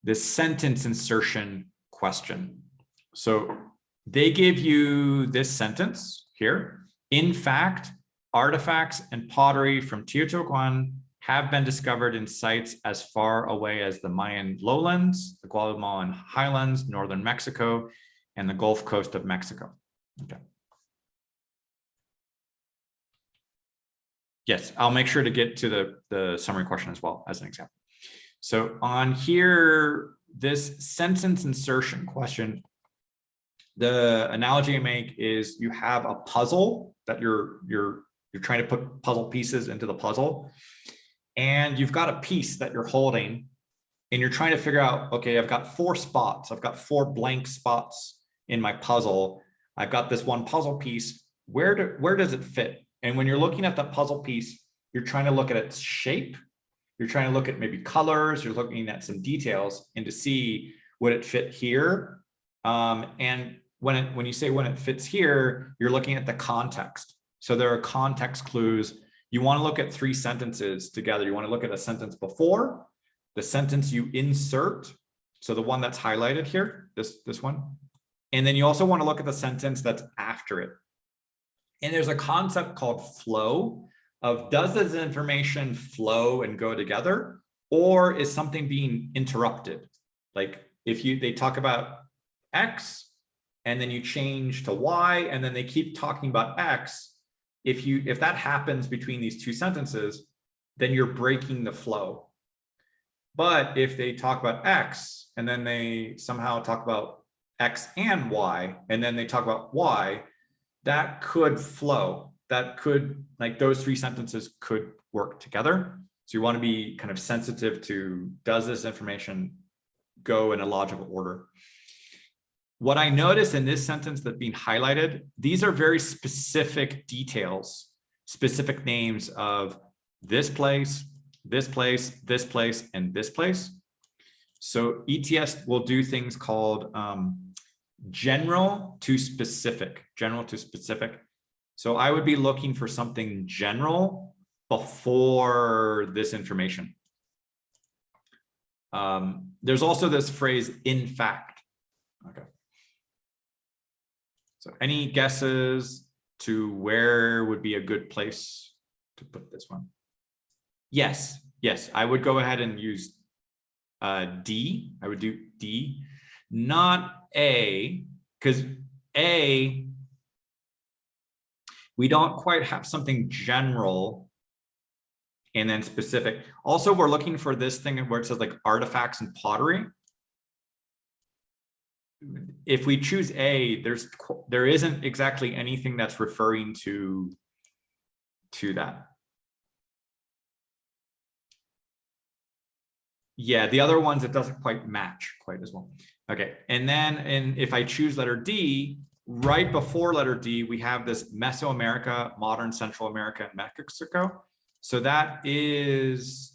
this sentence insertion question. So they give you this sentence here. In fact, artifacts and pottery from Teotihuacan have been discovered in sites as far away as the Mayan lowlands, the Guatemalan highlands, northern Mexico, and the Gulf Coast of Mexico. Okay. Yes, I'll make sure to get to the summary question as well as an example. So on here, this sentence insertion question, the analogy I make is you have a puzzle that you're trying to put puzzle pieces into the puzzle, and you've got a piece that you're holding, and you're trying to figure out, okay, I've got 4 spots. I've got 4 blank spots in my puzzle. I've got this one puzzle piece. Where does it fit? And when you're looking at that puzzle piece, you're trying to look at its shape. You're trying to look at maybe colors. You're looking at some details and to see would it fit here. And when you say when it fits here, you're looking at the context. So there are context clues. You want to look at 3 sentences together. You want to look at a sentence before, the sentence you insert. So the one that's highlighted here, this one. And then you also want to look at the sentence that's after it. And there's a concept called flow of, does this information flow and go together, or is something being interrupted? Like if they talk about X and then you change to Y and then they keep talking about X, if that happens between these 2 sentences, then you're breaking the flow. But if they talk about X and then they somehow talk about X and Y, and then they talk about Y, that could flow. That could, like those 3 sentences could work together. So you want to be kind of sensitive to, does this information go in a logical order? What I noticed in this sentence that's being highlighted, these are very specific details, specific names of this place, this place, this place, and this place. So ETS will do things called general to specific. So I would be looking for something general before this information. There's also this phrase, in fact. Okay. So any guesses to where would be a good place to put this one? Yes, I would go ahead and use D. I would do D, not A, because A, we don't quite have something general and then specific. Also, we're looking for this thing where it says like artifacts and pottery. if we choose A, there isn't exactly anything that's referring to that. Yeah, the other ones, it doesn't quite match quite as well. Okay, and then if I choose letter D, right before letter D, we have this Mesoamerica, modern Central America, and Mexico. So those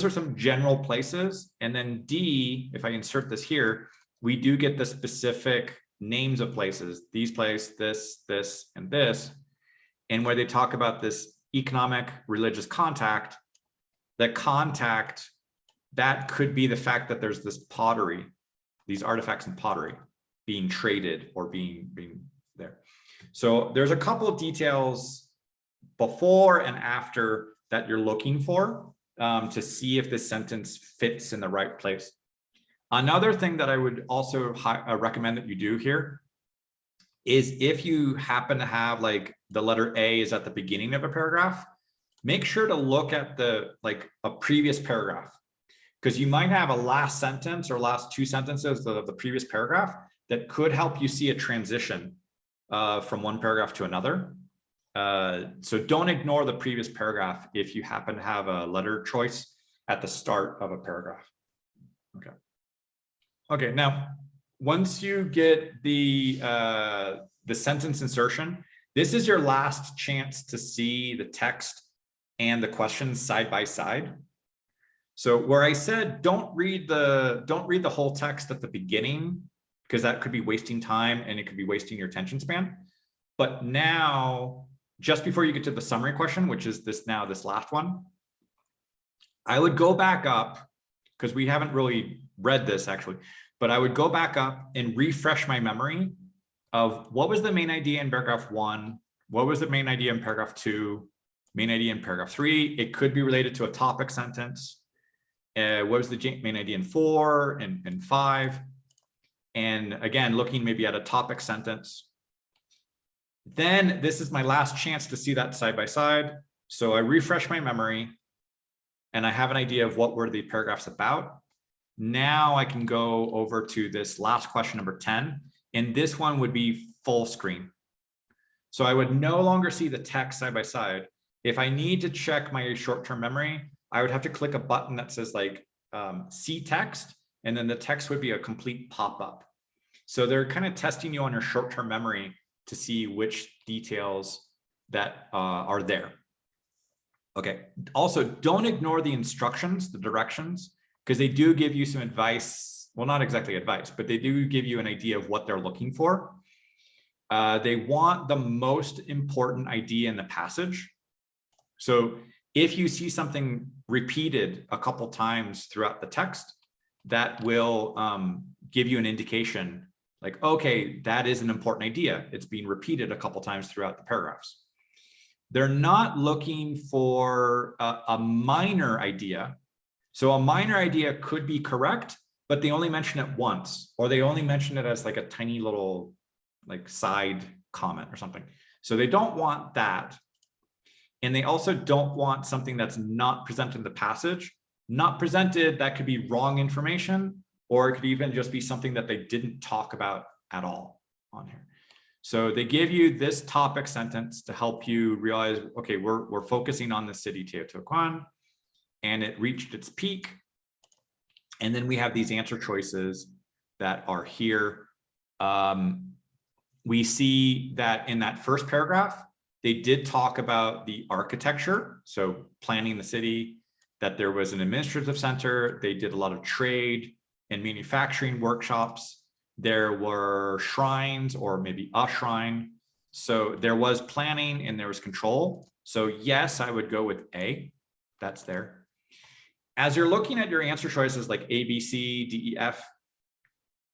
are some general places. And then D, if I insert this here, we do get the specific names of places, these places, this, and this. And where they talk about this economic, religious contact, the contact, that could be the fact that there's this pottery, these artifacts and pottery being traded or being there. So there's a couple of details before and after that you're looking for to see if this sentence fits in the right place. Another thing that I would also recommend that you do here is if you happen to have like the letter A is at the beginning of a paragraph, make sure to look at a previous paragraph, because you might have a last sentence or last two sentences of the previous paragraph that could help you see a transition from one paragraph to another. So don't ignore the previous paragraph if you happen to have a letter choice at the start of a paragraph. Okay. Okay, now, once you get the sentence insertion, this is your last chance to see the text and the questions side by side. So where I said don't read the whole text at the beginning, because that could be wasting time and it could be wasting your attention span. But now, just before you get to the summary question, which is this last one, I would go back up, because we haven't really read this actually, but I would go back up and refresh my memory of what was the main idea in paragraph 1, what was the main idea in paragraph 2, main idea in paragraph 3. It could be related to a topic sentence. What was the main idea in 4 and 5? And again, looking maybe at a topic sentence. Then this is my last chance to see that side by side. So I refresh my memory and I have an idea of what were the paragraphs about. Now I can go over to this last question, number 10, and this one would be full screen. So I would no longer see the text side by side. If I need to check my short-term memory, I would have to click a button that says like see text, and then the text would be a complete pop-up. So they're kind of testing you on your short-term memory to see which details that are there. Okay, also don't ignore the instructions, the directions, because they do give you some advice. Well, not exactly advice, but they do give you an idea of what they're looking for. They want the most important idea in the passage. So if you see something repeated a couple times throughout the text, that will give you an indication like, okay, that is an important idea. It's being repeated a couple times throughout the paragraphs. They're not looking for a minor idea. So a minor idea could be correct, but they only mention it once, or they only mention it as like a tiny little like side comment or something. So they don't want that. And they also don't want something that's not presented in the passage. Not presented, that could be wrong information, or it could even just be something that they didn't talk about at all on here. So they give you this topic sentence to help you realize, okay, we're focusing on the city Teotihuacan, and it reached its peak. And then we have these answer choices that are here. We see that in that first paragraph, they did talk about the architecture, so planning the city, that there was an administrative center. They did a lot of trade and manufacturing workshops. There were shrines, or maybe a shrine. So there was planning and there was control. So yes, I would go with A, that's there. As you're looking at your answer choices like A, B, C, D, E, F,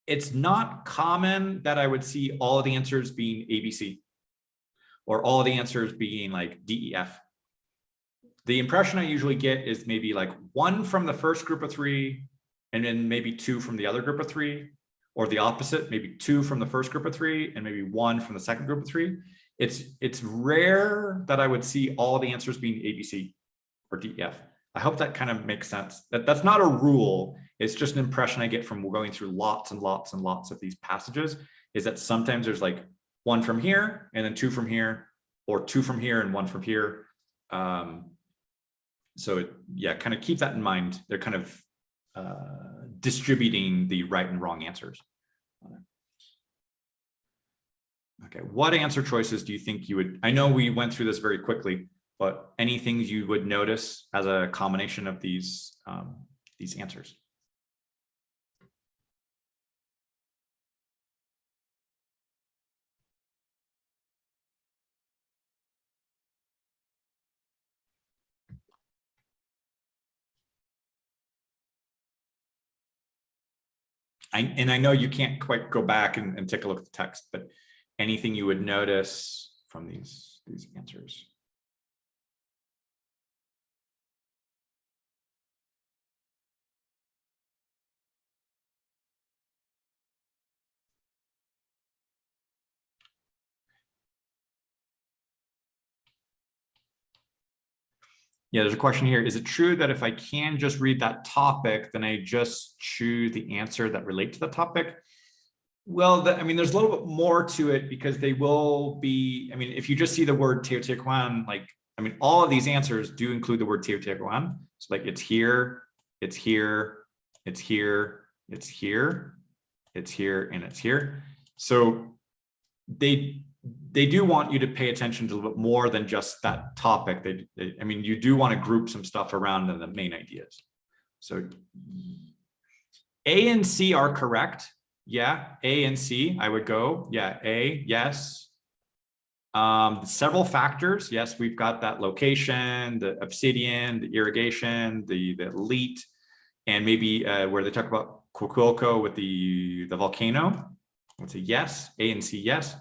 it's not common that I would see all of the answers being A, B, C, or all of the answers being like D, E, F. The impression I usually get is maybe like 1 from the first group of 3, and then maybe 2 from the other group of 3, or the opposite, maybe 2 from the first group of 3, and maybe 1 from the second group of 3. It's rare that I would see all the answers being A, B, C, or D, E, F. I hope that kind of makes sense. That's not a rule. It's just an impression I get from going through lots and lots and lots of these passages, is that sometimes there's like one from here and then two from here, or two from here and one from here. So yeah, kind of keep that in mind. They're kind of distributing the right and wrong answers. Okay, what answer choices do you think you would, I know we went through this very quickly, but any things you would notice as a combination of these answers? And I know you can't quite go back and take a look at the text, but anything you would notice from these answers? Yeah, there's a question here. Is it true that if I can just read that topic, then I just choose the answer that relate to the topic? Well, I mean, there's a little bit more to it, because they will be, I mean, if you just see the word Teotihuacan, like, I mean, all of these answers do include the word Teotihuacan. So like it's here, it's here, it's here, it's here, it's here, and it's here. So they do want you to pay attention to a little bit more than just that topic. I mean, you do want to group some stuff around the main ideas. So A and C are correct. Yeah, A and C, I would go. Yeah, A, yes. Several factors. Yes, we've got that location, the obsidian, the irrigation, the elite, and maybe where they talk about Coquilco with the volcano. It's a yes, A and C, yes.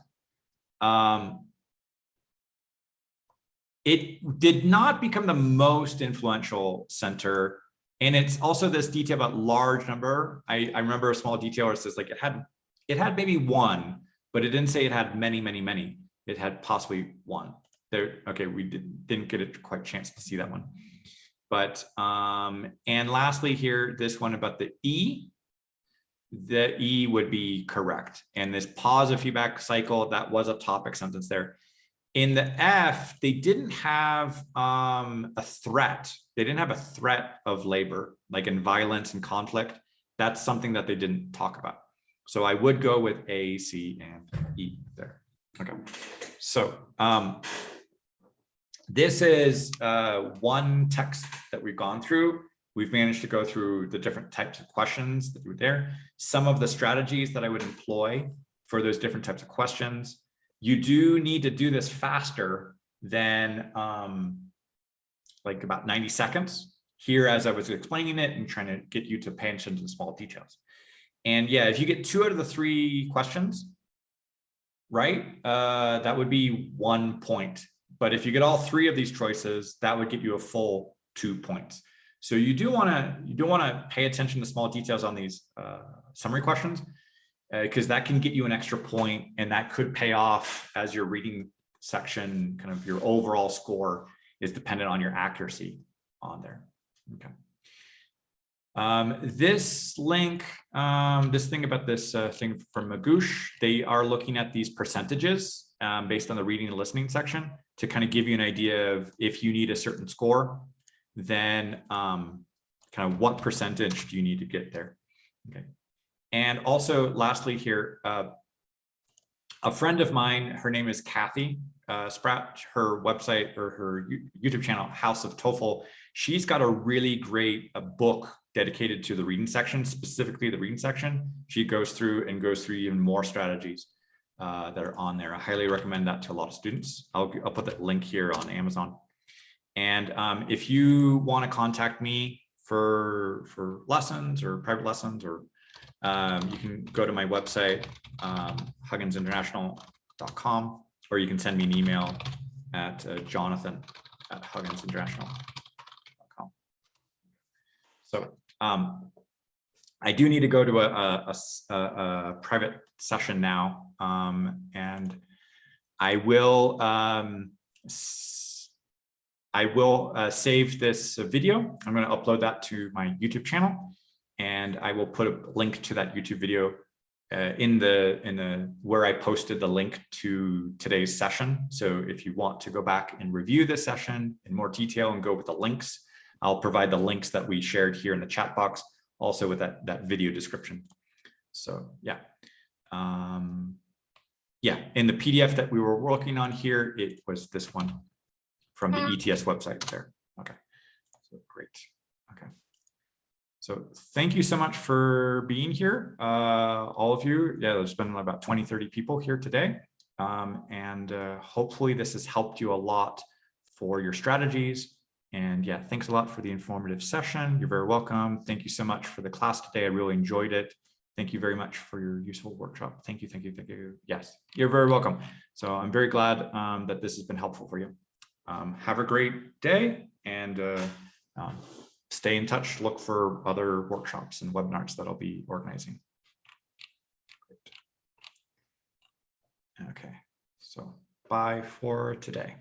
It did not become the most influential center. And it's also this detail about large number. I remember a small detail where it says like it had maybe one, but it didn't say it had many, many, many. It had possibly one. There, okay, we didn't get a quite chance to see that one. But and lastly here, this one about the E would be correct. And this positive feedback cycle, that was a topic sentence there. In the F, they didn't have a threat. They didn't have a threat of labor, like in violence and conflict. That's something that they didn't talk about. So I would go with A, C, and E there. Okay. So this is one text that we've gone through. We've managed to go through the different types of questions that were there. Some of the strategies that I would employ for those different types of questions. You do need to do this faster than like about 90 seconds here as I was explaining it and trying to get you to pay attention to the small details. And yeah, if you get 2 out of the 3 questions right, that would be 1 point. But if you get all 3 of these choices, that would get you a full 2 points. So you do want to pay attention to small details on these summary questions, because that can get you an extra point, and that could pay off as your reading section, kind of your overall score is dependent on your accuracy on there. Okay. This link, this thing about this thing from Magoosh, they are looking at these percentages based on the reading and listening section to kind of give you an idea of if you need a certain score, then kind of what percentage do you need to get there. Okay. And also lastly here, a friend of mine, her name is Kathy Spratt, her website or her YouTube channel, House of TOEFL, she's got a really great book dedicated to the reading section, specifically the reading section. She goes through even more strategies that are on there. I highly recommend that to a lot of students. I'll put that link here on Amazon. And if you want to contact me for lessons or private lessons, or you can go to my website, hugginsinternational.com, or you can send me an email at jonathan@hugginsinternational.com. So I do need to go to a private session now, and I will save this video. I'm going to upload that to my YouTube channel. and I will put a link to that YouTube video in the where I posted the link to today's session. So if you want to go back and review this session in more detail and go with the links, I'll provide the links that we shared here in the chat box, also with that video description. So yeah. Yeah, in the PDF that we were working on here, it was this one from the ETS website there. Okay, so great. Okay. So thank you so much for being here, all of you. Yeah, there's been about 20, 30 people here today. Hopefully this has helped you a lot for your strategies. And yeah, thanks a lot for the informative session. You're very welcome. Thank you so much for the class today. I really enjoyed it. Thank you very much for your useful workshop. Thank you, thank you, thank you. Yes, you're very welcome. So I'm very glad that this has been helpful for you. Have a great day, and stay in touch. Look for other workshops and webinars that I'll be organizing. Great. Okay, so bye for today.